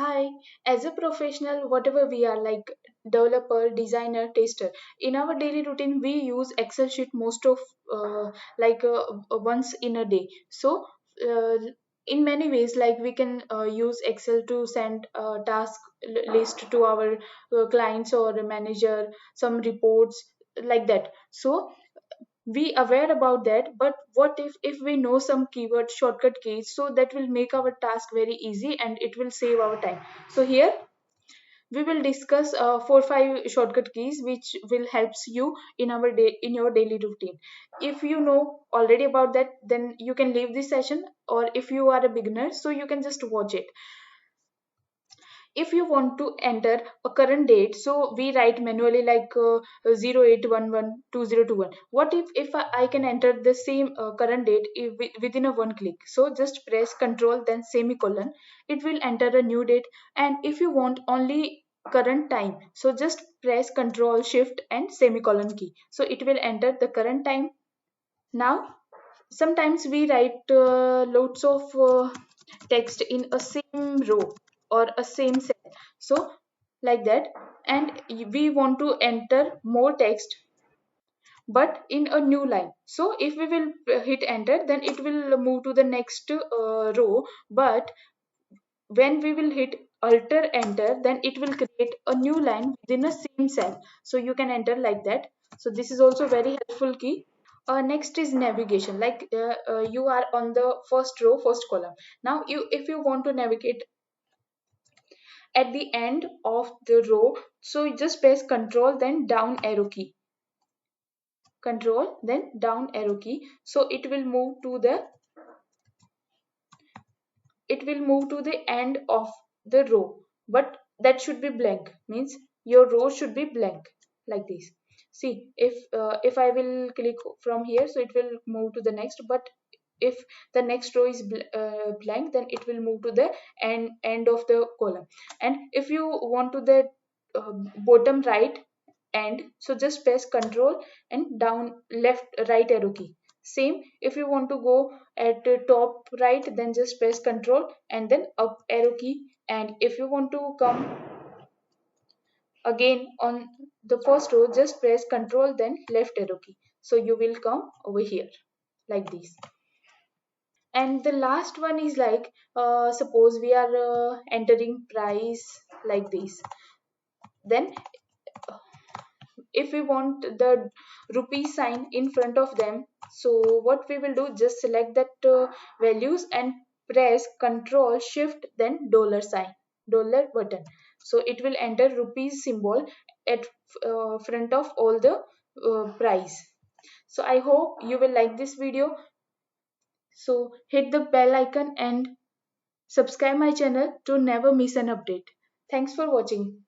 Hi, as a professional, whatever we are like developer, designer, tester, in our daily routine we use Excel sheet most of once in a day. So, uh, in many ways, like we can use Excel to send a task list to our clients or a manager, some reports like that. So, we aware about that, but what if we know some keyword shortcut keys, so that will make our task very easy and it will save our time. So here we will discuss 4 5 shortcut keys which will helps you in our day in your daily routine. If you know already about that, then you can leave this session, or if you are a beginner, so you can just watch it. If you want to enter a current date, so we write manually like 08112021. What if I can enter the same current date within a one click? So just press Ctrl then semicolon, it will enter a new date. And if you want only current time, so just press Ctrl Shift and semicolon key, so it will enter the current time. Now sometimes we write loads of text in a same row or a same cell, so like that, and we want to enter more text but in a new line. So if we will hit enter, then it will move to the next row, but when we will hit alter enter, then it will create a new line within a same cell, so you can enter like that. So this is also very helpful key. Next is navigation, like you are on the first row, first column. Now you, if you want to navigate at the end of the row, so you just press Control then down arrow key, Control then down arrow key, so it will move to the end of the row, but that should be blank, means your row should be blank like this. See, if I will click from here, so it will move to the next, but if the next row is blank, then it will move to the end of the column. And if you want to the bottom right end, so just press Control and down left right arrow key. Same, if you want to go at the top right, then just press Control and then up arrow key. And if you want to come again on the first row, just press Control then left arrow key, so you will come over here like this. And the last one is like suppose we are entering price like this, then if we want the rupee sign in front of them, so what we will do, just select that values and press Control Shift then dollar sign, dollar button, so it will enter rupees symbol at front of all the price. So I hope you will like this video, so hit the bell icon and subscribe my channel to never miss an update. Thanks for watching.